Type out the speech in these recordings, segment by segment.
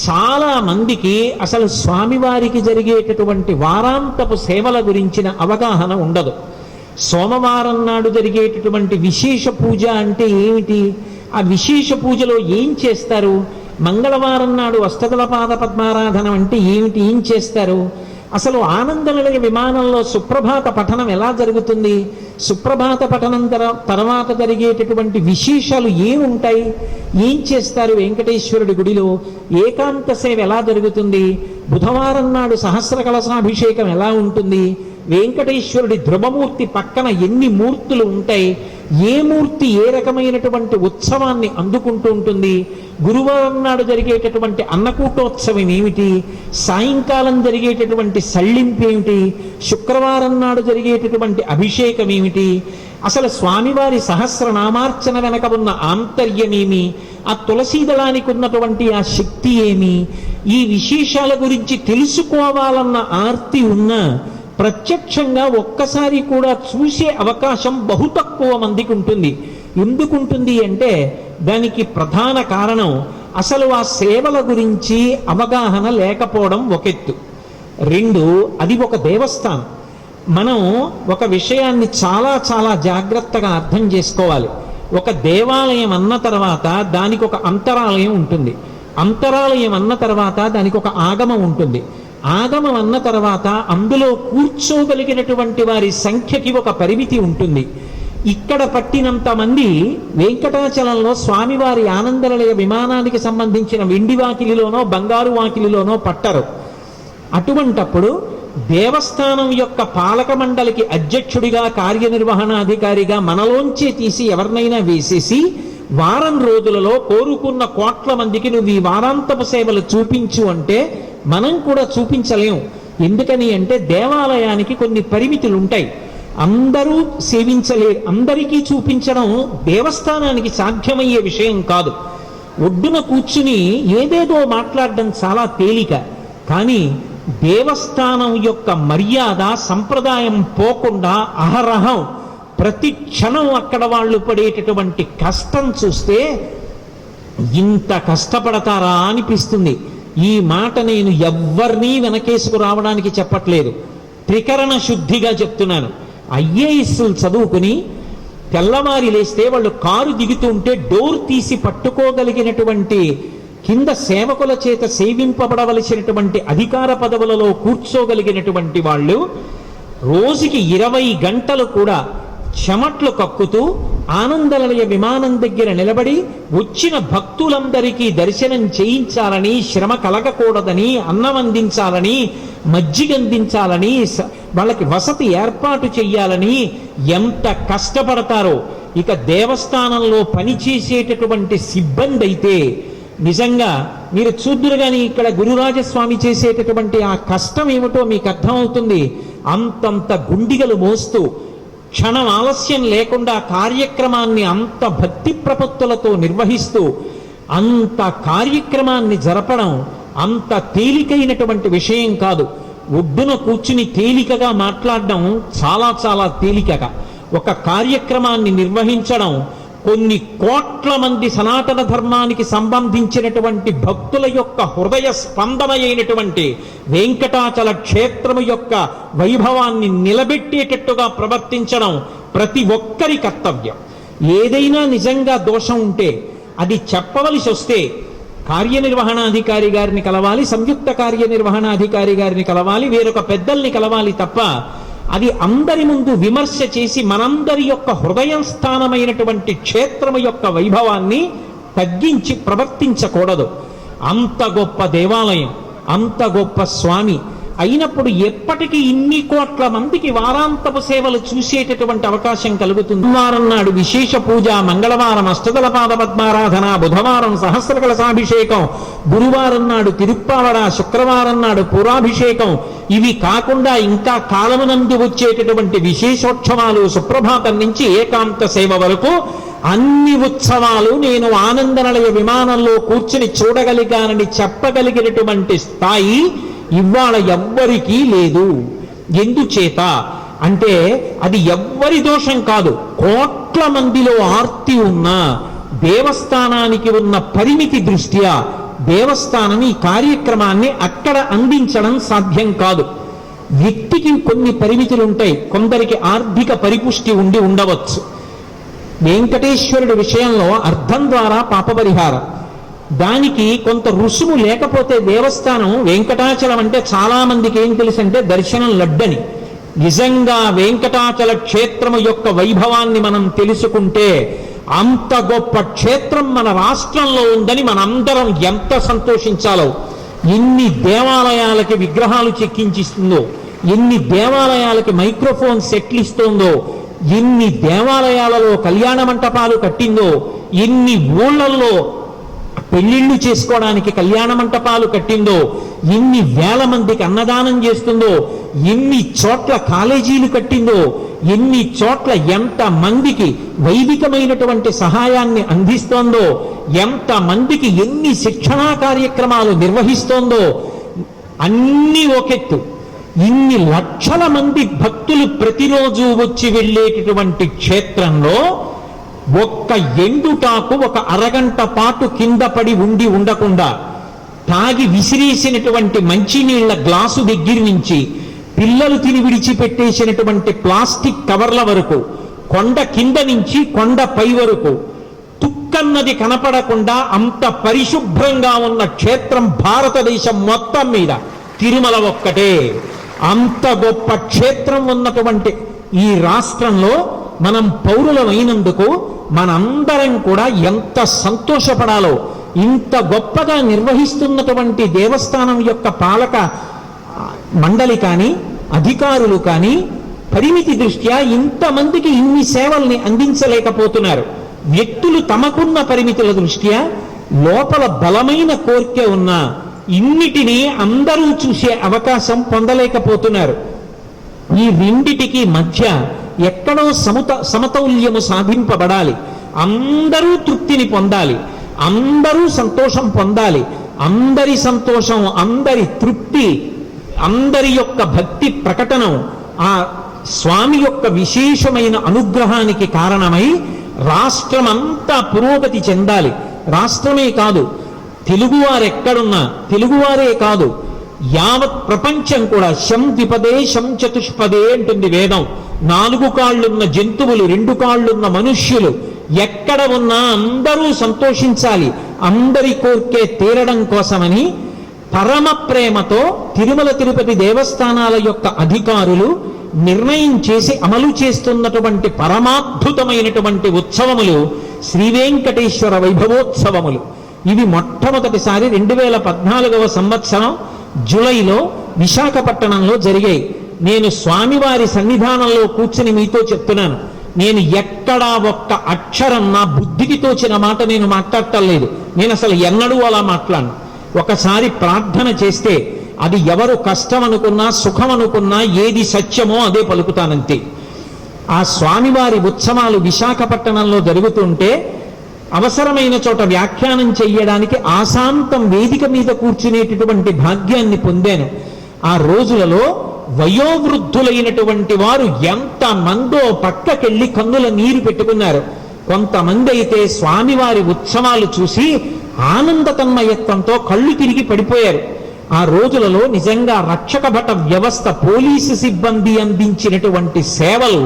చాలా మందికి అసలు స్వామివారికి జరిగేటటువంటి వారాంతపు సేవల గురించిన అవగాహన ఉండదు. సోమవారం నాడు జరిగేటటువంటి విశేష పూజ అంటే ఏమిటి, ఆ విశేష పూజలో ఏం చేస్తారు, మంగళవారం నాడు అష్టదళ పాద పద్మారాధన అంటే ఏమిటి, ఏం చేస్తారు, అసలు ఆనందనిలయ విమానంలో సుప్రభాత పఠనం ఎలా జరుగుతుంది, సుప్రభాత పఠనం తర్వాత జరిగేటటువంటి విశేషాలు ఏముంటాయి, ఏం చేస్తారు వెంకటేశ్వరుడి గుడిలో, ఏకాంత సేవ ఎలా జరుగుతుంది, బుధవారం నాడు సహస్ర కలశాభిషేకం ఎలా ఉంటుంది, వెంకటేశ్వరుడి ధ్రువమూర్తి పక్కన ఎన్ని మూర్తులు ఉంటాయి, ఏ మూర్తి ఏ రకమైనటువంటి ఉత్సవాన్ని అందుకుంటూ ఉంటుంది, గురువారం నాడు జరిగేటటువంటి అన్నకూటోత్సవం ఏమిటి, సాయంకాలం జరిగేటటువంటి సళ్ళింపు ఏమిటి, శుక్రవారం నాడు జరిగేటటువంటి అభిషేకం ఏమిటి, అసలు స్వామివారి సహస్రనామార్చన వెనక ఉన్న ఆంతర్యమేమి, ఆ తులసీదళానికి ఉన్నటువంటి ఆ శక్తి ఏమి, ఈ విశేషాల గురించి తెలుసుకోవాలన్న ఆర్తి ఉన్న ప్రత్యక్షంగా ఒక్కసారి కూడా చూసే అవకాశం బహు తక్కువ మందికి ఉంటుంది. ఎందుకుంటుంది అంటే దానికి ప్రధాన కారణం అసలు ఆ సేవల గురించి అవగాహన లేకపోవడం ఒకెత్తు. రెండు, అది ఒక దేవస్థానం. మనం ఒక విషయాన్ని చాలా చాలా జాగ్రత్తగా అర్థం చేసుకోవాలి. ఒక దేవాలయం అన్న తర్వాత దానికి ఒక అంతరాలయం ఉంటుంది, అంతరాలయం అన్న తర్వాత దానికి ఒక ఆగమం ఉంటుంది, ఆగమం అన్న తర్వాత అందులో కూర్చోగలిగినటువంటి వారి సంఖ్యకి ఒక పరిమితి ఉంటుంది. ఇక్కడ పట్టినంత మంది వెంకటాచలంలో స్వామివారి ఆనందనిలయ విమానానికి సంబంధించిన వెండి వాకిలిలోనో బంగారు వాకిలిలోనో పట్టరు. అటువంటప్పుడు దేవస్థానం యొక్క పాలక మండలికి అధ్యక్షుడిగా కార్యనిర్వహణాధికారిగా మనలోంచే తీసి ఎవరినైనా వేసేసి వారం రోజులలో కోరుకున్న కోట్ల మందికి నువ్వు ఈ వారాంతపు సేవలు చూపించు అంటే మనం కూడా చూపించలేం. ఎందుకని అంటే దేవాలయానికి కొన్ని పరిమితులు ఉంటాయి, అందరూ సేవించలేరు, అందరికీ చూపించడం దేవస్థానానికి సాధ్యమయ్యే విషయం కాదు. ఒడ్డున కూర్చుని ఏదేదో మాట్లాడడం చాలా తేలిక, కానీ దేవస్థానం యొక్క మర్యాద సంప్రదాయం పోకుండా అహరహం ప్రతి క్షణం అక్కడ వాళ్ళు పడేటటువంటి కష్టం చూస్తే ఇంత కష్టపడతారా అనిపిస్తుంది. ఈ మాట నేను ఎవ్వరినీ వెనకేసుకు రావడానికి చెప్పట్లేదు, త్రికరణ శుద్ధిగా చెప్తున్నాను. ఐఏఎస్లు చదువుకుని తెల్లవారి లేస్తే వాళ్ళు కారు దిగుతుంటే డోర్ తీసి పట్టుకోగలిగినటువంటి కింద సేవకుల చేత సేవింపబడవలసినటువంటి అధికార పదవులలో కూర్చోగలిగినటువంటి వాళ్ళు రోజుకి 20 గంటలు కూడా చెమట్లు కక్కుతూ ఆనందనిలయ విమానం దగ్గర నిలబడి వచ్చిన భక్తులందరికీ దర్శనం చేయించాలని, శ్రమ కలగకూడదని, అన్నం అందించాలని, మజ్జిగ అందించాలని, వాళ్ళకి వసతి ఏర్పాటు చెయ్యాలని ఎంత కష్టపడతారో. ఇక దేవస్థానంలో పనిచేసేటటువంటి సిబ్బంది అయితే నిజంగా మీరు చూద్దురు కానీ ఇక్కడ గురురాజస్వామి చేసేటటువంటి ఆ కష్టం ఏమిటో మీకు అర్థమవుతుంది. అంతంత గుండిగలు మోస్తూ క్షణం ఆలస్యం లేకుండా కార్యక్రమాన్ని అంత భక్తి ప్రపత్తులతో నిర్వహిస్తూ అంత కార్యక్రమాన్ని జరపడం అంత తేలికైనటువంటి విషయం కాదు. ఒడ్డున కూర్చుని తేలికగా మాట్లాడడం చాలా చాలా తేలికగా, ఒక కార్యక్రమాన్ని నిర్వహించడం కొన్ని కోట్ల మంది సనాతన ధర్మానికి సంబంధించినటువంటి భక్తుల యొక్క హృదయ స్పందన అయినటువంటి వెంకటాచల క్షేత్రము యొక్క వైభవాన్ని నిలబెట్టేటట్టుగా ప్రవర్తించడం ప్రతి ఒక్కరి కర్తవ్యం. ఏదైనా నిజంగా దోషం ఉంటే అది చెప్పవలసి వస్తే కార్యనిర్వహణాధికారి గారిని కలవాలి, సంయుక్త కార్యనిర్వహణాధికారి గారిని కలవాలి, వేరొక పెద్దల్ని కలవాలి తప్ప అది అందరి ముందు విమర్శ చేసి మనందరి యొక్క హృదయం స్థానమైనటువంటి క్షేత్రము యొక్క వైభవాన్ని తగ్గించి ప్రవర్తించకూడదు. అంత గొప్ప దేవాలయం, అంత గొప్ప స్వామి అయినప్పుడు ఎప్పటికీ ఇన్ని కోట్ల మందికి వారాంతపు సేవలు చూసేటటువంటి అవకాశం కలుగుతుంది. సోమవారం నాడు విశేష పూజ, మంగళవారం అష్టదళ పాద పద్మారాధన, బుధవారం సహస్ర కలశాభిషేకం, గురువారం నాడు తిరుప్పావడ, శుక్రవారం నాడు పూరాభిషేకం, ఇవి కాకుండా ఇంకా కాలమునందు వచ్చేటటువంటి విశేషోత్సవాలు, సుప్రభాతం నుంచి ఏకాంత సేవ వరకు అన్ని ఉత్సవాలు నేను ఆనందనిలయ విమానంలో కూర్చుని చూడగలిగానని చెప్పగలిగినటువంటి స్థాయి ఇవాళ ఎవ్వరికీ లేదు. ఎందుచేత అంటే అది ఎవ్వరి దోషం కాదు, కోట్ల మందిలో ఆర్తి ఉన్న దేవస్థానానికి ఉన్న పరిమితి దృష్ట్యా దేవస్థానం ఈ కార్యక్రమాన్ని అక్కడ అందించడం సాధ్యం కాదు. వ్యక్తికి కొన్ని పరిమితులు ఉంటాయి, కొందరికి ఆర్థిక పరిపుష్టి ఉండి ఉండవచ్చు. వెంకటేశ్వరుడి విషయంలో అర్థం ద్వారా పాపపరిహారం, దానికి కొంత రుసుము లేకపోతే దేవస్థానం, వెంకటాచలం అంటే చాలా మందికి ఏం తెలుసు అంటే దర్శనం లడ్డని. నిజంగా వెంకటాచల క్షేత్రము యొక్క వైభవాన్ని మనం తెలుసుకుంటే అంత గొప్ప క్షేత్రం మన రాష్ట్రంలో ఉందని మనందరం ఎంత సంతోషించాలో. ఎన్ని దేవాలయాలకి విగ్రహాలు చెక్కించిస్తుందో, ఎన్ని దేవాలయాలకి మైక్రోఫోన్ సెట్లు ఇస్తుందో, ఎన్ని దేవాలయాలలో కళ్యాణ మంటపాలు కట్టిందో, ఎన్ని ఊళ్ళల్లో పెళ్లిళ్ళు చేసుకోవడానికి కళ్యాణ మంటపాలు కట్టిందో, ఎన్ని వేల మందికి అన్నదానం చేస్తుందో, ఎన్ని చోట్ల కాలేజీలు కట్టిందో, ఎన్ని చోట్ల ఎంత మందికి వైదికమైనటువంటి సహాయాన్ని అందిస్తోందో, ఎంత మందికి ఎన్ని శిక్షణా కార్యక్రమాలు నిర్వహిస్తోందో, అన్నీ ఒకెత్తు. ఇన్ని లక్షల మంది భక్తులు ప్రతిరోజు వచ్చి వెళ్ళేటటువంటి క్షేత్రంలో ఒక్క ఎండుటాకు ఒక అరగంట పాటు కింద పడి ఉండి ఉండకుండా, తాగి విసిరేసినటువంటి మంచినీళ్ల గ్లాసు దగ్గర నుంచి పిల్లలు తిని విడిచిపెట్టేసినటువంటి ప్లాస్టిక్ కవర్ల వరకు, కొండ కింద నుంచి కొండ పై వరకు తుక్కన్నది కనపడకుండా అంత పరిశుభ్రంగా ఉన్న క్షేత్రం భారతదేశం మొత్తం మీద తిరుమల ఒక్కటే. అంత గొప్ప క్షేత్రం ఉన్నటువంటి ఈ రాష్ట్రంలో మనం పౌరులమైనందుకు మనందరం కూడా ఎంత సంతోషపడాలో. ఇంత గొప్పగా నిర్వహిస్తున్నటువంటి దేవస్థానం యొక్క పాలక మండలి కానీ అధికారులు కానీ పరిమితి దృష్ట్యా ఇంతమందికి ఇన్ని సేవల్ని అందించలేకపోతున్నారు. వ్యక్తులు తమకున్న పరిమితుల దృష్ట్యా లోపల బలమైన కోరిక ఉన్న ఇన్నిటినీ అందరూ చూసే అవకాశం పొందలేకపోతున్నారు. ఈ రెండిటికి మధ్య ఎక్కడో సమతౌల్యము సాధింపబడాలి. అందరూ తృప్తిని పొందాలి, అందరూ సంతోషం పొందాలి. అందరి సంతోషం, అందరి తృప్తి, అందరి యొక్క భక్తి ప్రకటనం ఆ స్వామి యొక్క విశేషమైన అనుగ్రహానికి కారణమై రాష్ట్రమంతా పురోగతి చెందాలి. రాష్ట్రమే కాదు, తెలుగువారెక్కడున్నా, తెలుగువారే కాదు, యావత్ ప్రపంచం కూడా. శం ద్విపదే శం చతుష్పదే అంటుంది వేదం. 4 కాళ్ళున్న జంతువులు, 2 కాళ్ళున్న మనుష్యులు ఎక్కడ ఉన్నా అందరూ సంతోషించాలి. అందరి కోర్కే తీరడం కోసమని పరమ ప్రేమతో తిరుమల తిరుపతి దేవస్థానాల యొక్క అధికారులు నిర్ణయం చేసి అమలు చేస్తున్నటువంటి పరమాద్భుతమైనటువంటి ఉత్సవములు శ్రీ వెంకటేశ్వర వైభవోత్సవములు. ఇవి మొట్టమొదటిసారి 2014వ సంవత్సరం జూలైలో విశాఖపట్టణంలో జరిగాయి. నేను స్వామివారి సన్నిధానంలో కూర్చుని మీతో చెప్తున్నాను, నేను ఎక్కడా ఒక్క అక్షరం నా బుద్ధికి తోచిన మాట నేను మాట్లాడటం లేదు. నేను అసలు ఎన్నడూ అలా మాట్లాడను. ఒకసారి ప్రార్థన చేస్తే అది ఎవరు కష్టం అనుకున్నా, సుఖం అనుకున్నా, ఏది సత్యమో అదే పలుకుతానంతే. ఆ స్వామివారి ఉత్సవాలు విశాఖపట్టణంలో జరుగుతుంటే అవసరమైన చోట వ్యాఖ్యానం చెయ్యడానికి ఆశాంతం వేదిక మీద కూర్చునేటటువంటి భాగ్యాన్ని పొందాను. ఆ రోజులలో వయోవృద్ధులైనటువంటి వారు ఎంతమందో పక్కకెళ్ళి కన్నుల నీరు పెట్టుకున్నారు. కొంతమంది అయితే స్వామివారి ఉత్సవాలు చూసి ఆనంద తన్మయత్వంతో కళ్ళు తిరిగి పడిపోయారు. ఆ రోజులలో నిజంగా రక్షక భట వ్యవస్థ, పోలీసు సిబ్బంది అందించినటువంటి సేవలు,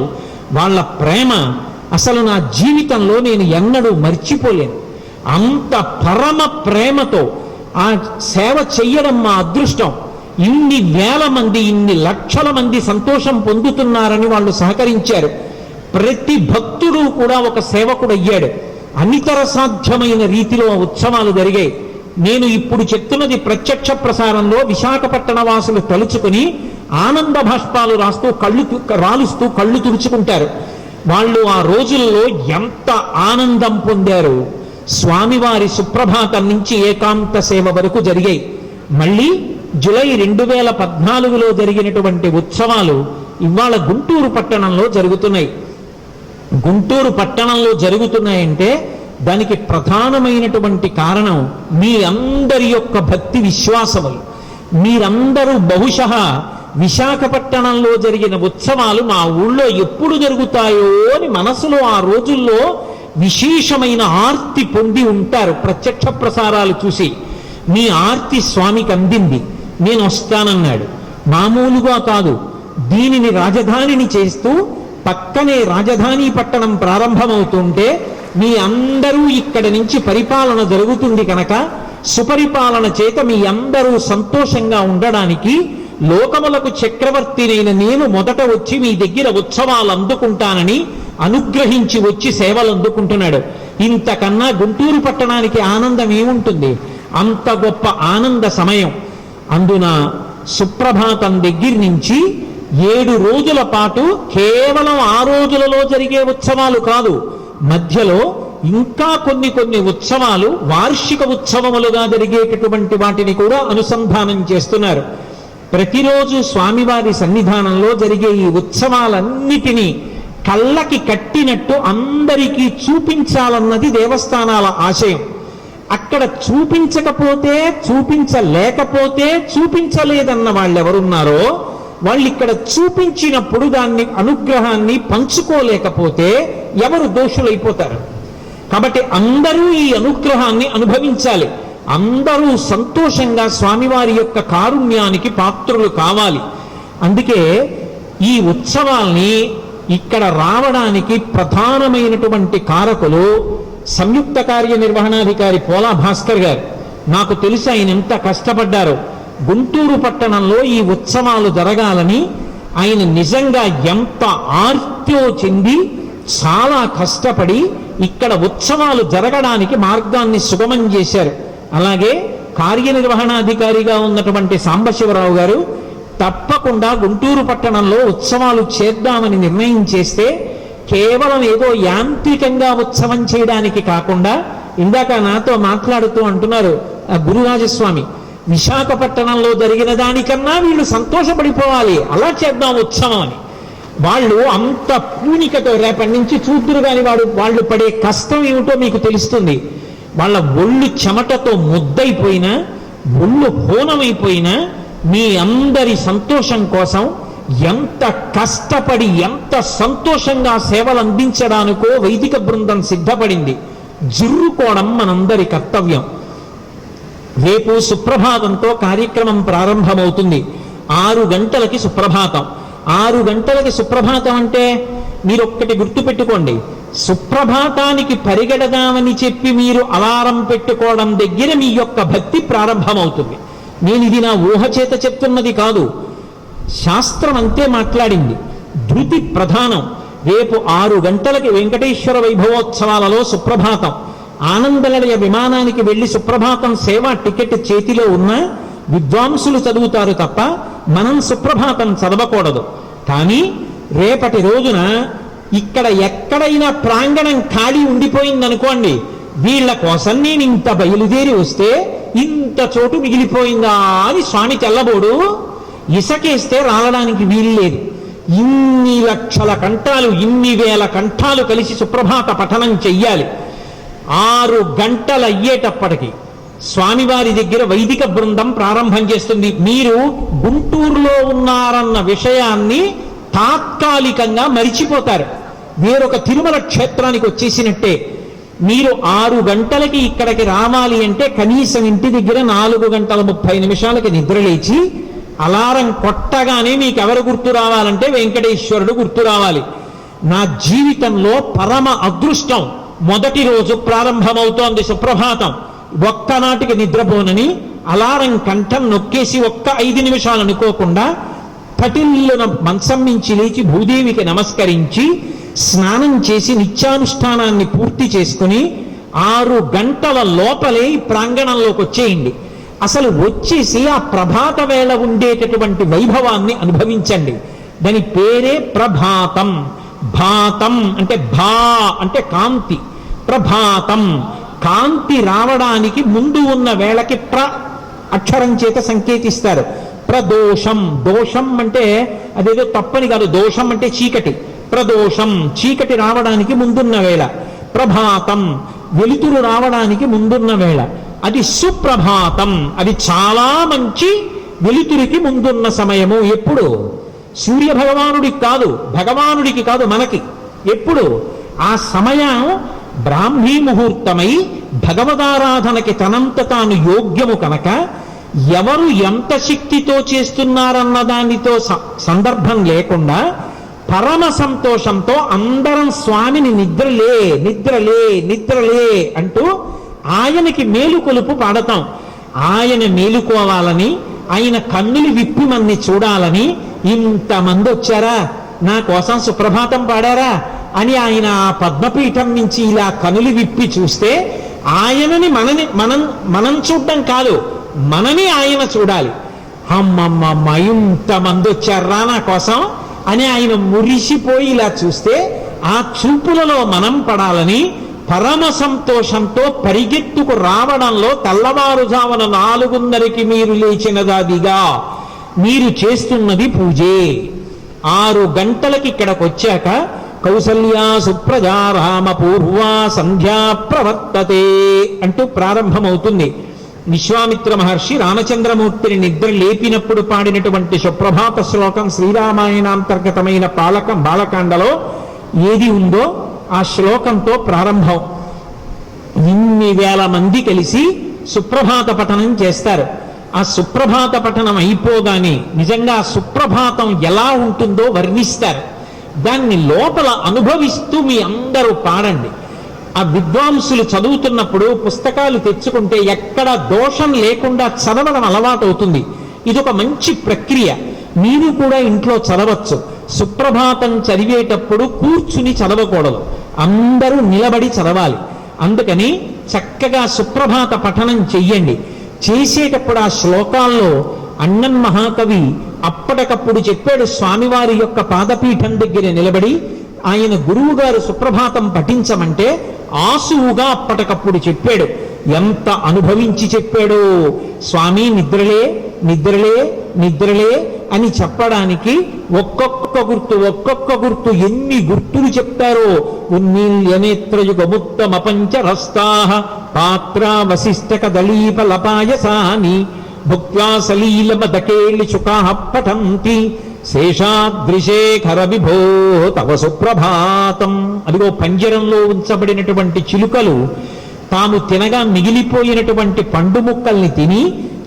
వాళ్ళ ప్రేమ అసలు నా జీవితంలో నేను ఎన్నడూ మర్చిపోలేను. అంత పరమ ప్రేమతో ఆ సేవ చెయ్యడం మా అదృష్టం. ఇన్ని వేల మంది, ఇన్ని లక్షల మంది సంతోషం పొందుతున్నారని వాళ్ళు సహకరించారు. ప్రతి భక్తుడు కూడా ఒక సేవకుడు అయ్యాడు. అనితర సాధ్యమైన రీతిలో ఉత్సవాలు జరిగాయి. నేను ఇప్పుడు చెప్తున్నది ప్రత్యక్ష ప్రసారంలో విశాఖపట్టణ వాసులు తలుచుకుని ఆనంద భాష్పాలు రాలుస్తూ కళ్ళు తుడుచుకుంటారు. వాళ్ళు ఆ రోజుల్లో ఎంత ఆనందం పొందారు. స్వామివారి సుప్రభాతం నుంచి ఏకాంత సేవ వరకు జరిగాయి. మళ్ళీ జూలై 2014లో జరిగినటువంటి ఉత్సవాలు ఇవాళ గుంటూరు పట్టణంలో జరుగుతున్నాయి. గుంటూరు పట్టణంలో జరుగుతున్నాయంటే దానికి ప్రధానమైనటువంటి కారణం మీ అందరి యొక్క భక్తి విశ్వాసములు. మీరందరూ బహుశः విశాఖపట్టణంలో జరిగిన ఉత్సవాలు మా ఊళ్ళో ఎప్పుడు జరుగుతాయో అని మనసులో ఆ రోజుల్లో విశేషమైన ఆర్తి పొంది ఉంటారు ప్రత్యక్ష ప్రసారాలు చూసి. నీ ఆర్తి స్వామికి అందింది, నేను వస్తానన్నాడు. మామూలుగా కాదు, దీనిని రాజధానిని చేస్తూ పక్కనే రాజధాని పట్టణం ప్రారంభమవుతుంటే మీ అందరూ ఇక్కడి నుంచి పరిపాలన జరుగుతుంది కనుక సుపరిపాలన చేత మీ అందరూ సంతోషంగా ఉండడానికి లోకములకు చక్రవర్తినైన నేను మొదట వచ్చి మీ దగ్గర ఉత్సవాలు అందుకుంటానని అనుగ్రహించి వచ్చి సేవలు అందుకుంటున్నాడు. ఇంతకన్నా గుంటూరు పట్టణానికి ఆనందం ఏముంటుంది? అంత గొప్ప ఆనంద సమయం. అందున సుప్రభాతం దగ్గర నుంచి 7 రోజుల పాటు కేవలం ఆ రోజులలో జరిగే ఉత్సవాలు కాదు, మధ్యలో ఇంకా కొన్ని ఉత్సవాలు వార్షిక ఉత్సవములుగా జరిగేటటువంటి వాటిని కూడా అనుసంధానం చేస్తున్నారు. ప్రతిరోజు స్వామివారి సన్నిధానంలో జరిగే ఈ ఉత్సవాలన్నిటినీ కళ్ళకి కట్టినట్టు అందరికీ చూపించాలన్నది దేవస్థానాల ఆశయం. అక్కడ చూపించకపోతే, చూపించలేకపోతే, చూపించలేదన్న వాళ్ళు ఎవరున్నారో వాళ్ళు ఇక్కడ చూపించినప్పుడు దాన్ని అనుగ్రహాన్ని పంచుకోలేకపోతే ఎవరు దోషులైపోతారు. కాబట్టి అందరూ ఈ అనుగ్రహాన్ని అనుభవించాలి. అందరూ సంతోషంగా స్వామివారి యొక్క కారుణ్యానికి పాత్రులు కావాలి. అందుకే ఈ ఉత్సవాల్ని ఇక్కడ రావడానికి ప్రధానమైనటువంటి కారకులు సంయుక్త కార్యనిర్వహణాధికారి పోలా భాస్కర్ గారు. నాకు తెలిసి ఆయన ఎంత కష్టపడ్డారో. గుంటూరు పట్టణంలో ఈ ఉత్సవాలు జరగాలని ఆయన నిజంగా ఎంత ఆర్త్యో చెంది చాలా కష్టపడి ఇక్కడ ఉత్సవాలు జరగడానికి మార్గాన్ని సుగమం చేశారు. అలాగే కార్యనిర్వహణాధికారిగా ఉన్నటువంటి సాంబశివరావు గారు తప్పకుండా గుంటూరు పట్టణంలో ఉత్సవాలు చేద్దామని నిర్ణయం చేస్తే కేవలం ఏదో యాంత్రికంగా ఉత్సవం చేయడానికి కాకుండా, ఇందాక నాతో మాట్లాడుతూ అంటున్నారు గురురాజస్వామి, విశాఖపట్టణంలో జరిగిన దానికన్నా వీళ్ళు సంతోషపడిపోవాలి, అలా చేద్దాం ఉత్సవం అని. వాళ్ళు అంత పూనికతో రేపటి నుంచి చూద్దురు కాని వాళ్ళు పడే కష్టం ఏమిటో మీకు తెలుస్తుంది. వాళ్ళ ఒళ్ళు చెమటతో ముద్దైపోయినా, ఒళ్ళు హోనమైపోయినా మీ అందరి సంతోషం కోసం ఎంత కష్టపడి ఎంత సంతోషంగా సేవలు అందించడానికో వైదిక బృందం సిద్ధపడింది. జుర్రుకోవడం మనందరి కర్తవ్యం. రేపు సుప్రభాతంతో కార్యక్రమం ప్రారంభమవుతుంది. 6 గంటలకి సుప్రభాతం. 6 గంటలకి సుప్రభాతం అంటే మీరు ఒక్కటి గుర్తుపెట్టుకోండి, సుప్రభాతానికి పరిగెడదామని చెప్పి మీరు అలారం పెట్టుకోవడం దగ్గర మీ యొక్క భక్తి ప్రారంభమవుతుంది. నేను ఇది నా ఊహ చేత చెప్తున్నది కాదు, శాస్త్రం అంతే మాట్లాడింది. ధృతి ప్రధానం. రేపు 6 గంటలకి వెంకటేశ్వర వైభవోత్సవాలలో సుప్రభాతం. ఆనందనిలయ విమానానికి వెళ్ళి సుప్రభాతం సేవా టికెట్ చేతిలో ఉన్న విద్వాంసులు చదువుతారు తప్ప మనం సుప్రభాతం చదవకూడదు. కానీ రేపటి రోజున ఇక్కడ ఎక్కడైనా ప్రాంగణం ఖాళీ ఉండిపోయిందనుకోండి, వీళ్ల కోసం నేను ఇంత బయలుదేరి వస్తే ఇంత చోటు మిగిలిపోయిందా అని స్వామి తెల్లబోడు ఇసకేస్తే రావడానికి వీలు లేదు. ఇన్ని లక్షల కంఠాలు, ఇన్ని వేల కంఠాలు కలిసి సుప్రభాత పఠనం చెయ్యాలి. 6 గంటలు అయ్యేటప్పటికి స్వామివారి దగ్గర వైదిక బృందం ప్రారంభం చేస్తుంది. మీరు గుంటూరులో ఉన్నారన్న విషయాన్ని తాత్కాలికంగా మరిచిపోతారు. వేరొక తిరుమల క్షేత్రానికి వచ్చేసినట్టే. మీరు 6 గంటలకి ఇక్కడికి రావాలి అంటే కనీసం ఇంటి దగ్గర 4:30 నిద్రలేచి అలారం కొట్టగానే మీకు ఎవరు గుర్తు రావాలంటే వెంకటేశ్వరుడు గుర్తు రావాలి. నా జీవితంలో పరమ అదృష్టం, మొదటి రోజు ప్రారంభమవుతోంది సుప్రభాతం. ఒక్కనాటికి నిద్రపోనని అలారం కంఠం నొక్కేసి ఒక్క 5 నిమిషాలు అనుకోకుండా పటిల్లున మంచం నుంచి లేచి భూదేవికి నమస్కరించి స్నానం చేసి నిత్యానుష్ఠానాన్ని పూర్తి చేసుకుని 6 గంటల లోపలే ఈ ప్రాంగణంలోకి వచ్చేయండి. అసలు వచ్చేసి ఆ ప్రభాత వేళ ఉండేటటువంటి వైభవాన్ని అనుభవించండి. దాని పేరే ప్రభాతం. భాతం అంటే భా అంటే కాంతి. ప్రభాతం కాంతి రావడానికి ముందు ఉన్న వేళకి అక్షరం చేత సంకేతిస్తారు. ప్రదోషం, దోషం అంటే అదేదో తప్పని కాదు, దోషం అంటే చీకటి. ప్రదోషం చీకటి రావడానికి ముందున్న వేళ. ప్రభాతం వెలుతురు రావడానికి ముందున్న వేళ. అది సుప్రభాతం, అది చాలా మంచి వెలుతురికి ముందున్న సమయము. ఎప్పుడు? సూర్య భగవానుడికి కాదు, భగవానుడికి కాదు, మనకి. ఎప్పుడు? ఆ సమయం బ్రాహ్మీ ముహూర్తమై భగవదారాధనకి తనంత తాను యోగ్యము కనుక ఎవరు ఎంత శక్తితో చేస్తున్నారన్న దానితో సందర్భం లేకుండా పరమ సంతోషంతో అందరం స్వామిని నిద్రలే నిద్రలే నిద్రలే అంటూ ఆయనకి మేలుకొలుపు పాడతాం. ఆయన మేలుకోవాలని, ఆయన కన్నులు విప్పి మన్ని చూడాలని, ఇంతమంది వచ్చారా నా కోసం సుప్రభాతం పాడారా అని ఆయన ఆ పద్మపీఠం నుంచి ఇలా కనులు విప్పి చూస్తే ఆయనని మనం చూడడం కాదు, మనని ఆయన చూడాలి. అమ్మమ్మ ఇంతమంది వచ్చారా నా కోసం అని ఆయన మురిసిపోయి ఇలా చూస్తే ఆ చూపులలో మనం పడాలని పరమ సంతోషంతో పరిగెత్తుకు రావడంలో తెల్లవారుజామున 4:30కి మీరు లేచినదాదిగా మీరు చేస్తున్నది పూజే. 6 గంటలకి ఇక్కడికి వచ్చాక కౌసల్యా సుప్రజా రామ పూర్వా సంధ్యా ప్రవర్తతే అంటూ ప్రారంభమవుతుంది. విశ్వామిత్ర మహర్షి రామచంద్రమూర్తిని నిద్ర లేపినప్పుడు పాడినటువంటి సుప్రభాత శ్లోకం శ్రీరామాయణాంతర్గతమైన బాలకాండలో ఏది ఉందో ఆ శ్లోకంతో ప్రారంభం. ఇన్ని వేల మంది కలిసి సుప్రభాత పఠనం చేస్తారు. ఆ సుప్రభాత పఠనం అయిపోగానే నిజంగా సుప్రభాతం ఎలా ఉంటుందో వర్ణిస్తారు. దాన్ని లోపల అనుభవిస్తూ మీ అందరూ పాడండి. ఆ విద్వాంసులు చదువుతున్నప్పుడు పుస్తకాలు తెచ్చుకుంటే ఎక్కడ దోషం లేకుండా చదవడం అలవాటు అవుతుంది. ఇదొక మంచి ప్రక్రియ. మీరు కూడా ఇంట్లో చదవచ్చు. సుప్రభాతం చదివేటప్పుడు కూర్చుని చదవకూడదు, అందరూ నిలబడి చదవాలి. అందుకని చక్కగా సుప్రభాత పఠనం చెయ్యండి. చేసేటప్పుడు ఆ శ్లోకాల్లో అన్నన్ మహాకవి అప్పటికప్పుడు చెప్పాడు. స్వామివారి యొక్క పాదపీఠం దగ్గర నిలబడి ఆయన గురువు గారు సుప్రభాతం పఠించమంటే ఆసువుగా అప్పటికప్పుడు చెప్పాడు. ఎంత అనుభవించి చెప్పాడో. స్వామి నిద్రలే నిద్రలే నిద్రలే అని చెప్పడానికి ఒక్కొక్క గుర్తు ఎన్ని గుర్తులు చెప్తారో. ఉన్మీల్యనేత్రయుగముత్తమ పంచరస్తాః పాత్రా వశిష్ఠక దళీప లపాయసాని భుక్త్వా సలీలమదకేళి శుకాః పఠంతి శేషాద్రిశేఖర విభో తవ సుప్రభాతం. అదిగో పంజరంలో ఉంచబడినటువంటి చిలుకలు తాము తినగా మిగిలిపోయినటువంటి పండు ముక్కల్ని తిని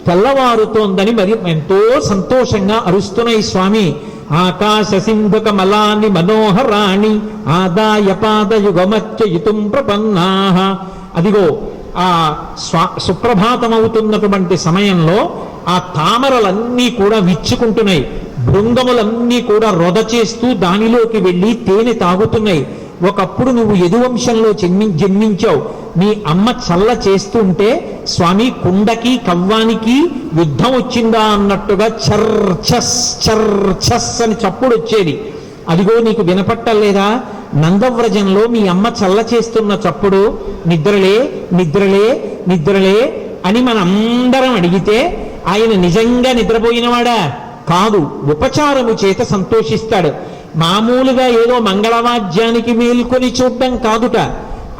తెల్లవారుతోందని మరి ఎంతో సంతోషంగా అరుస్తున్నాయి. స్వామి ఆకాశ సింధుక మలాని మనోహరాణి ఆదాయ పాదయుగమర్చయితుం ప్రపన్నాః. అదిగో ఆ సుప్రభాతం అవుతున్నటువంటి సమయంలో ఆ తామరలన్నీ కూడా విచ్చుకుంటున్నాయి. బృంగములన్నీ కూడా రొద చేస్తూ దానిలోకి వెళ్ళి తేనె తాగుతున్నాయి. ఒకప్పుడు నువ్వు యదువంశంలో జన్మించావు. నీ అమ్మ చల్ల చేస్తుంటే స్వామి కుండకి కవ్వానికి యుద్ధం వచ్చిందా అన్నట్టుగా చర్చస్ చర్చస్ అని చప్పుడు వచ్చేది. అదిగో నీకు వినపట్టలేదా? నందవ్రజంలో మీ అమ్మ చల్ల చేస్తున్న చప్పుడు నిద్రలే నిద్రలే నిద్రలే అని మనందరం అడిగితే ఆయన నిజంగా నిద్రపోయినవాడా? కాదు, ఉపచారము చేత సంతోషిస్తాడు. మామూలుగా ఏదో మంగళవాద్యానికి మేల్కొని చూడడం కాదుట.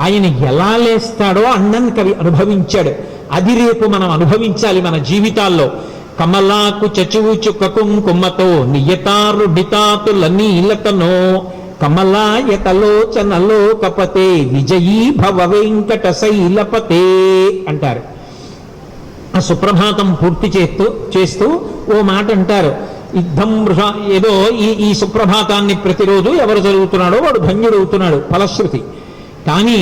ఆయన ఎలా లేస్తాడో అన్నం కవి అనుభవించాడు. అది రేపు మనం అనుభవించాలి మన జీవితాల్లో. కమలాకు చచుచుక కుంకుమతో నియతారుడితాతుల నీలతనో కమలాయతలోచనలో కపతే విజయీ భవ వెంకట శైలపతే అంటారు. ఆ సుప్రభాతం పూర్తి చేస్తూ ఓ మాట అంటారు. యుద్ధం ఏదో ఈ సుప్రభాతాన్ని ప్రతిరోజు ఎవరు చదువుతున్నాడో వాడు ధన్యుడవుతున్నాడు, ఫలశ్రుతి. కానీ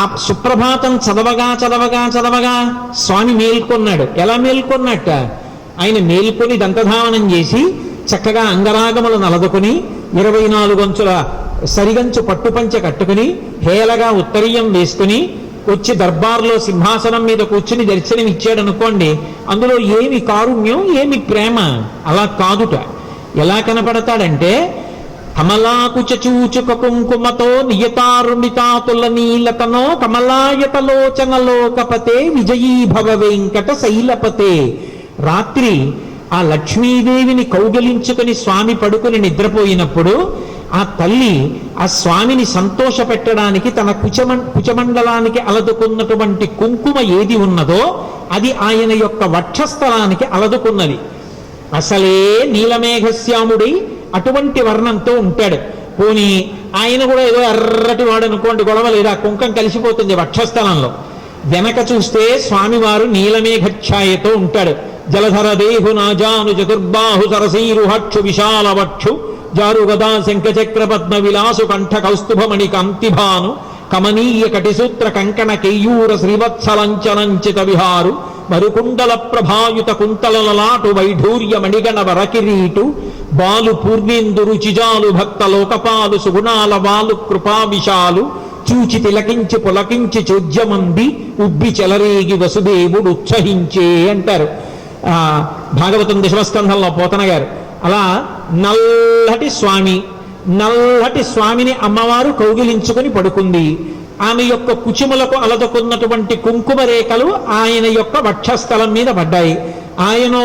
ఆ సుప్రభాతం చదవగా చదవగా చదవగా స్వామి మేల్కొన్నాడు. ఎలా మేల్కొన్నట్ట? ఆయన మేల్కొని దంతధావనం చేసి చక్కగా అంగరాగములు నలదుకుని 24 అంచుల సరిగంచు పట్టుపంచ కట్టుకుని హేళగా ఉత్తరీయం వేసుకుని వచ్చి దర్బార్లో సింహాసనం మీద కూర్చుని దర్శనం ఇచ్చాడు అనుకోండి. అందులో ఏమి కారుణ్యం, ఏమి ప్రేమ? అలా కాదుట. ఎలా కనపడతాడంటే కమలాకు చచూచుక కుంకుమతో నియతారుణితాతుల నీలతనో కమలాయతలోచనలో కపతే విజయీ భవ వెంకట శైలపతే. రాత్రి ఆ లక్ష్మీదేవిని కౌగలించుకుని స్వామి పడుకుని నిద్రపోయినప్పుడు ఆ తల్లి ఆ స్వామిని సంతోష పెట్టడానికి తన కుచమండలానికి అలదుకున్నటువంటి కుంకుమ ఏది ఉన్నదో అది ఆయన యొక్క వక్షస్థలానికి అలదుకున్నది. అసలే నీలమేఘశ్యాముడై అటువంటి వర్ణంతో ఉంటాడు. పోనీ ఆయన కూడా ఏదో ఎర్రటి వాడు అనుకోండి, గొడవ లేదా, కుంకం కలిసిపోతుంది వక్షస్థలంలో. వెనక చూస్తే స్వామివారు నీలమేఘఛాయతో ఉంటాడు. జలధర దేహు నాజాను చతుర్బాహు సరసీరుహక్షు విశాలవక్షు జారు గదా శంఖచక్ర పద్మ విలాసు కంఠ కౌస్తుభమణి కాంతిభాను కమనీయ కటిసూత్ర కంకణ కేయూర శ్రీవత్సలంచనంచిత విహారు మరుకుండల ప్రభాయుత కుంతలలాటు వైఢూర్య మణిగణ వరకిరీటు బాలు పూర్ణేందు రుచిజాలు భక్త లోకపాలు సుగుణాల వాలు కృపా విశాలు చూచి తిలకించి పులకించి చోద్యమంది ఉబ్బి చెలరేగి వసుదేవుడు ఉత్సహించే అంటారు భాగవతం దశమస్కంధంలో పోతన గారు. అలా నల్లటి స్వామిని అమ్మవారు కౌగిలించుకొని పడుకుంది. ఆమె యొక్క కుచుములకు అలదుకున్నటువంటి కుంకుమ రేఖలు ఆయన యొక్క వక్షస్థలం మీద పడ్డాయి. ఆయన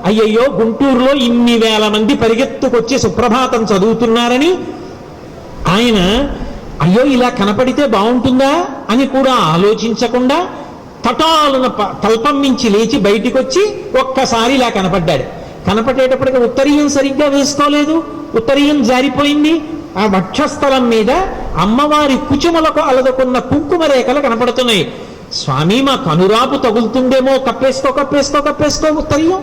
అయ్యయ్యో గుంటూరులో ఇన్ని వేల మంది పరిగెత్తుకొచ్చి సుప్రభాతం చదువుతున్నారని ఆయన అయ్యో ఇలా కనపడితే బాగుంటుందా అని కూడా ఆలోచించకుండా తటాలున తల్పం నుంచి లేచి బయటికి వచ్చి ఒక్కసారి ఇలా కనపడ్డాడు. కనపడేటప్పటికి ఉత్తరీయం సరిగ్గా వేసుకోలేదు, ఉత్తరీయం జారిపోయింది. ఆ వక్షస్థలం మీద అమ్మవారి కుచుమలకు అలదుకున్న కుంకుమ రేఖలు కనపడుతున్నాయి. స్వామి మా కనురాపు తగులుతుందేమో, కప్పేసుకో ఉత్తరీయం,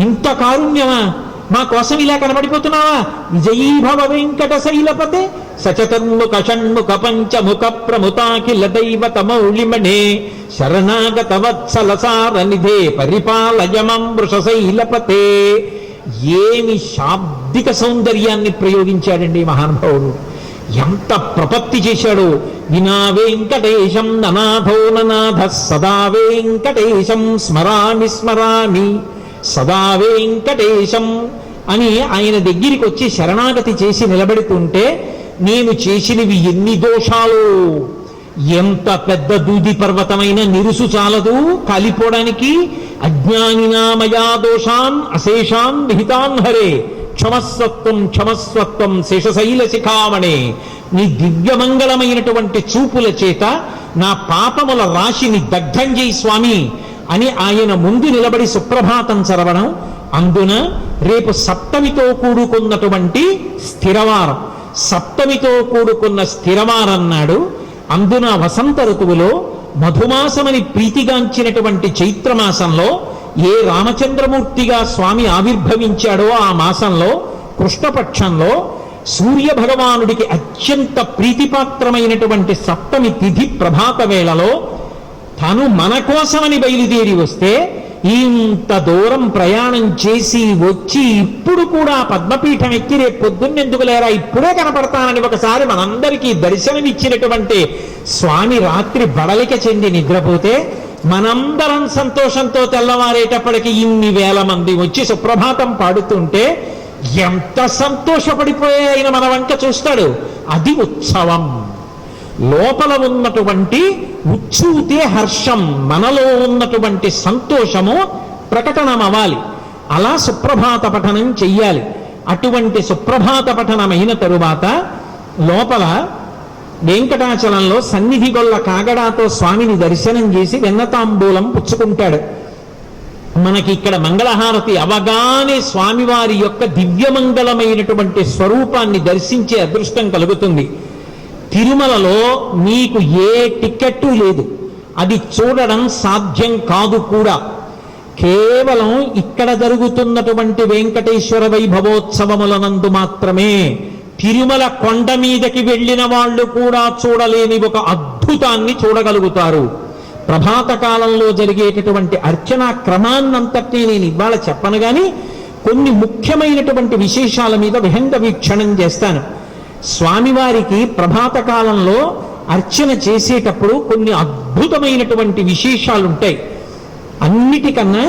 ఇంత కారుణ్యమా, మా కోసం ఇలా కనబడిపోతున్నావా? విజయీభవ వెంకట శైలపతే సచతన్ముఖ షణ్ముఖ పంచముఖ ప్రముతాఖిల దైవత మౌళిమణే శరణాగత వత్సల సార నిధే పరిపాలయమం వృషశైలపతే. ఏమి శాబ్దిక సౌందర్యాన్ని ప్రయోగించాడండి మహానుభావుడు, ఎంత ప్రపత్తి చేశాడు. వినా వెంకటేశం ననాథో ననాథ సదా వెంకటేశం స్మరామి సదా వెంకటేశం అని ఆయన దగ్గరికి వచ్చి శరణాగతి చేసి నిలబడుతుంటే నేను చేసినవి ఎన్ని దోషాలు, ఎంత పెద్ద దూది పర్వతమైన నిరుసు చాలదు కాలిపోవడానికి. అజ్ఞానినామయా దోషాన్ అశేషాన్ విహితాన్ హరే క్షమస్వత్వం శేషశైల శిఖామణే. నీ దివ్యమంగళమైనటువంటి చూపుల చేత నా పాపముల రాశిని దగ్ధం చేయి స్వామి అని ఆయన ముందు నిలబడి సుప్రభాతం చరవడం. అందున రేపు సప్తమితో కూడుకున్నటువంటి స్థిరవారం, సప్తమితో కూడుకున్న స్థిరవారం నాడు అందున వసంత ఋతువులో మధుమాసమని ప్రీతిగాంచినటువంటి చైత్రమాసంలో ఏ రామచంద్రమూర్తిగా స్వామి ఆవిర్భవించాడో ఆ మాసంలో కృష్ణపక్షంలో సూర్య భగవానుడికి అత్యంత ప్రీతిపాత్రమైనటువంటి సప్తమి తిథి ప్రభాత వేళలో తను మన కోసమని బయలుదేరి వస్తే ఇంత దూరం ప్రయాణం చేసి వచ్చి ఇప్పుడు కూడా పద్మపీఠం ఎక్కి రేపు పొద్దున్నెందుకు లేరా ఇప్పుడే కనపడతానని ఒకసారి మనందరికీ దర్శనమిచ్చినటువంటి స్వామి రాత్రి బడలిక చెంది నిద్రపోతే మనందరం సంతోషంతో తెల్లవారేటప్పటికి ఇన్ని వేల మంది వచ్చి సుప్రభాతం పాడుతుంటే ఎంత సంతోషపడిపోయే ఆయన మన వంక చూస్తాడు. అది ఉత్సవం. లోపల ఉన్నటువంటి ఉచ్ఛూతే హర్షం, మనలో ఉన్నటువంటి సంతోషము ప్రకటనమవ్వాలి. అలా సుప్రభాత పఠనం చెయ్యాలి. అటువంటి సుప్రభాత పఠనమైన తరువాత లోపల వెంకటాచలంలో సన్నిధి గొల్ల కాగడాతో స్వామిని దర్శనం చేసి వెన్నతాంబూలం పుచ్చుకుంటాడు. మనకి ఇక్కడ మంగళహారతి అవగానే స్వామివారి యొక్క దివ్యమంగళమైనటువంటి స్వరూపాన్ని దర్శించే అదృష్టం కలుగుతుంది. తిరుమలలో మీకు ఏ టికెట్టు లేదు, అది చూడడం సాధ్యం కాదు కూడా. కేవలం ఇక్కడ జరుగుతున్నటువంటి వెంకటేశ్వర వైభవోత్సవములనందు మాత్రమే తిరుమల కొండ మీదకి వెళ్ళిన వాళ్ళు కూడా చూడలేని ఒక అద్భుతాన్ని చూడగలుగుతారు. ప్రభాత కాలంలో జరిగేటటువంటి అర్చనా క్రమాన్నంతటి నేను ఇవాళ చెప్పను, కానీ కొన్ని ముఖ్యమైనటువంటి విశేషాల మీద విహంగ వీక్షణం చేస్తాను. స్వామివారికి ప్రభాత కాలంలో అర్చన చేసేటప్పుడు కొన్ని అద్భుతమైనటువంటి విశేషాలు ఉంటాయి. అన్నిటికన్నా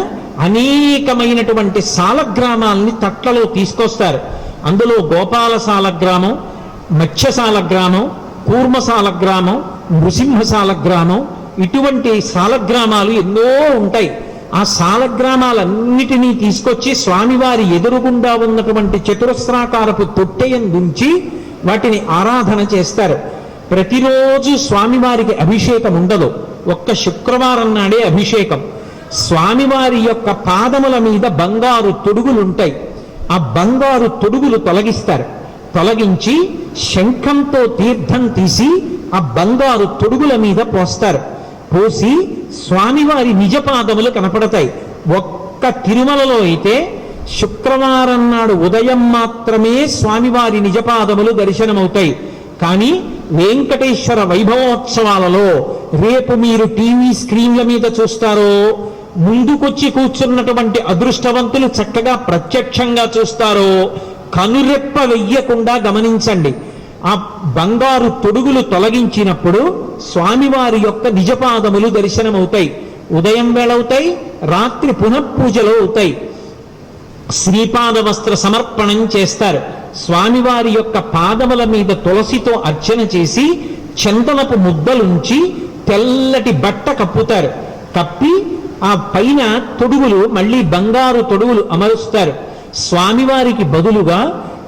అనేకమైనటువంటి సాలగ్రామాల్ని తట్లలో తీసుకొస్తారు. అందులో గోపాల సాలగ్రామం, మత్స్యశాల గ్రామం, కూర్మశాల గ్రామం, నృసింహశాల గ్రామం, ఇటువంటి సాలగ్రామాలు ఎన్నో ఉంటాయి. ఆ సాలగ్రామాలన్నిటినీ తీసుకొచ్చి స్వామివారి ఎదురుగుండా ఉన్నటువంటి చతురస్రాకారపు తొట్టెయందుంచి వాటిని ఆరాధన చేస్తారు. ప్రతిరోజు స్వామివారికి అభిషేకం ఉండదు, ఒక్క శుక్రవారం నాడే అభిషేకం. స్వామివారి యొక్క పాదముల మీద బంగారు తొడుగులుంటాయి. ఆ బంగారు తొడుగులు తొలగిస్తారు. తొలగించి శంఖంతో తీర్థం తీసి ఆ బంగారు తొడుగుల మీద పోస్తారు. పోసి స్వామివారి నిజపాదములు కనపడతాయి. ఒక్క తిరుమలలో అయితే శుక్రవారం నాడు ఉదయం మాత్రమే స్వామివారి నిజపాదములు దర్శనమవుతాయి. కానీ వెంకటేశ్వర వైభవోత్సవాలలో రేపు మీరు టీవీ స్క్రీన్ల మీద చూస్తారో, ముందుకొచ్చి కూర్చున్నటువంటి అదృష్టవంతులు చక్కగా ప్రత్యక్షంగా చూస్తారో, కనురెప్ప వెయ్యకుండా గమనించండి. ఆ బంగారు తొడుగులు తొలగించినప్పుడు స్వామివారి యొక్క నిజపాదములు దర్శనమవుతాయి. ఉదయం వేళవుతాయి, రాత్రి పునఃపూజలు అవుతాయి. శ్రీపాద వస్త్ర సమర్పణం చేస్తారు. స్వామివారి యొక్క పాదముల మీద తులసితో అర్చన చేసి చందనపు ముద్దలుంచి తెల్లటి బట్ట కప్పుతారు. కప్పి ఆ పైన తొడుగులు మళ్ళీ బంగారు తొడుగులు అమరుస్తారు. స్వామివారికి బదులుగా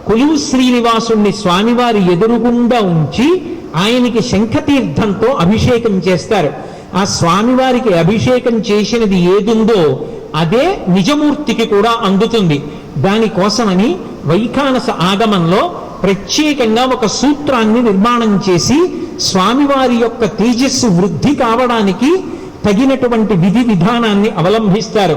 కొలువు శ్రీనివాసుణ్ణి స్వామివారి ఎదురుగుండా ఉంచి ఆయనకి శంఖతీర్థంతో అభిషేకం చేస్తారు. ఆ స్వామివారికి అభిషేకం చేసినది ఏదుందో అదే నిజమూర్తికి కూడా అందుతుంది. దానికోసమని వైఖానస ఆగమంలో ప్రత్యేకంగా ఒక సూత్రాన్ని నిర్మాణం చేసి స్వామివారి యొక్క తేజస్సు వృద్ధి కావడానికి తగినటువంటి విధి విధానాన్ని అవలంబిస్తారు.